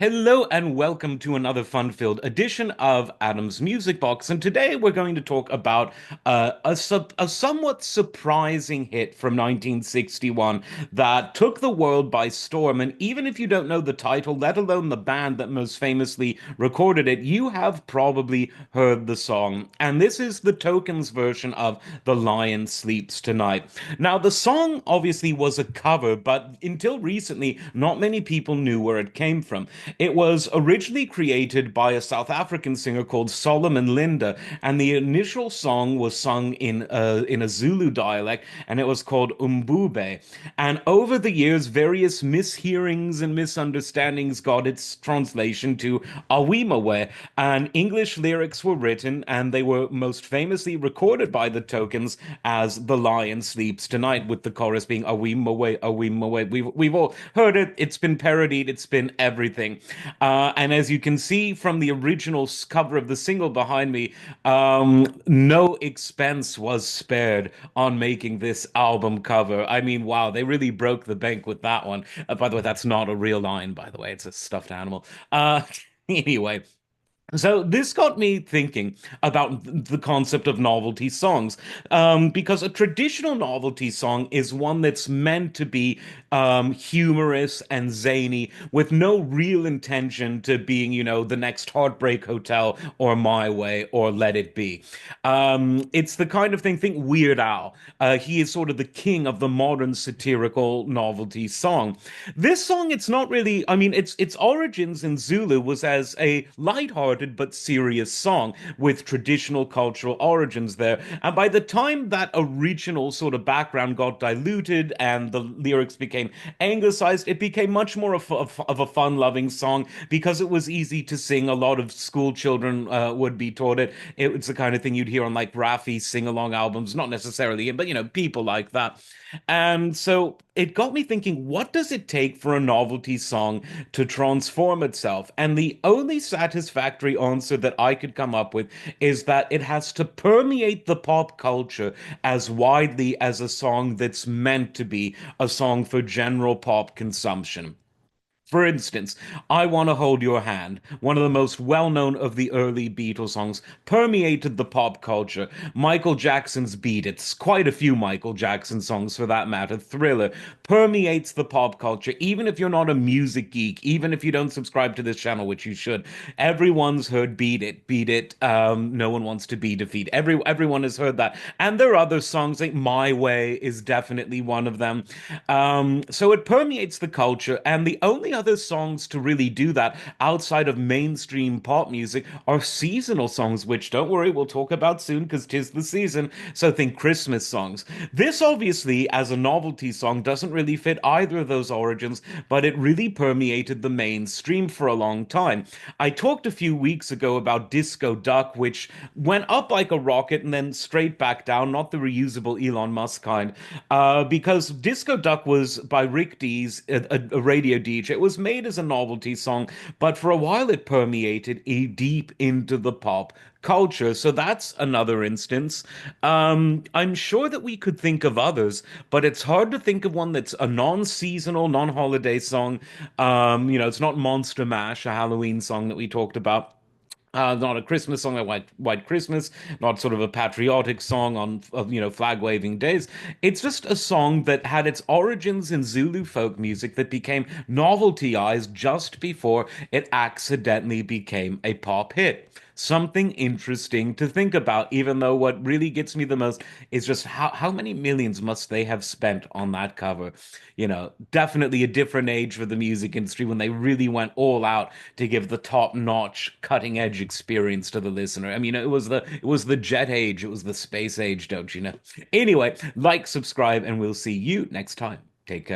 Hello and welcome to another fun-filled edition of Adam's Music Box. And today we're going to talk about a somewhat surprising hit from 1961 that took the world by storm. And even if you don't know the title, let alone the band that most famously recorded it, you have probably heard the song. And this is the Tokens version of The Lion Sleeps Tonight. Now, the song obviously was a cover, but until recently, not many people knew where it came from. It was originally created by a South African singer called Solomon Linda, and the initial song was sung in a Zulu dialect, and it was called Umbube. And over the years, various mishearings and misunderstandings got its translation to Awimawe, and English lyrics were written, and they were most famously recorded by the Tokens as "The Lion Sleeps Tonight," with the chorus being Awimawe, Awimawe. We've all heard it. It's been parodied. It's been everything. And as you can see from the original cover of the single behind me, no expense was spared on making this album cover. I mean, wow, they really broke the bank with that one. By the way, that's not a real lion, by the way, it's a stuffed animal. Anyway. So this got me thinking about the concept of novelty songs, because a traditional novelty song is one that's meant to be humorous and zany, with no real intention to being, the next Heartbreak Hotel or My Way or Let It Be. It's the kind of thing. Think Weird Al. He is sort of the king of the modern satirical novelty song. This song, it's not really. I mean, its origins in Zulu was as a lighthearted but serious song with traditional cultural origins there. And by the time that original sort of background got diluted and the lyrics became anglicized, it became much more of a fun-loving song because it was easy to sing. A lot of school children would be taught it. It's the kind of thing you'd hear on like Raffi sing-along albums, not necessarily, but people like that. And so it got me thinking, what does it take for a novelty song to transform itself? And the only satisfactory answer that I could come up with is that it has to permeate the pop culture as widely as a song that's meant to be a song for general pop consumption. For instance, I Want to Hold Your Hand, one of the most well known of the early Beatles songs, permeated the pop culture. Michael Jackson's Beat It's quite a few Michael Jackson songs for that matter. Thriller permeates the pop culture, even if you're not a music geek, even if you don't subscribe to this channel, which you should. Everyone's heard Beat It, Beat It. No one wants to be defeated. Everyone has heard that. And there are other songs, like My Way is definitely one of them. So it permeates the culture, and the only other songs to really do that outside of mainstream pop music are seasonal songs, which don't worry, we'll talk about soon because 'tis the season. So think Christmas songs. This obviously, as a novelty song, doesn't really fit either of those origins, but it really permeated the mainstream for a long time. I talked a few weeks ago about Disco Duck, which went up like a rocket and then straight back down, not the reusable Elon Musk kind, because Disco Duck was by Rick Dees, a radio DJ. It was made as a novelty song, but for a while it permeated deep into the pop culture. So that's another instance. I'm sure that we could think of others, but it's hard to think of one that's a non-seasonal, non-holiday song. It's not Monster Mash, a Halloween song that we talked about. Not a Christmas song like White Christmas, not sort of a patriotic song on, flag waving days. It's just a song that had its origins in Zulu folk music that became noveltyized just before it accidentally became a pop hit. Something interesting to think about, even though what really gets me the most is just how many millions must they have spent on that cover? Definitely a different age for the music industry when they really went all out to give the top-notch, cutting-edge experience to the listener. I mean, it was the jet age, it was the space age, don't you know? Anyway, like, subscribe, and we'll see you next time. Take care.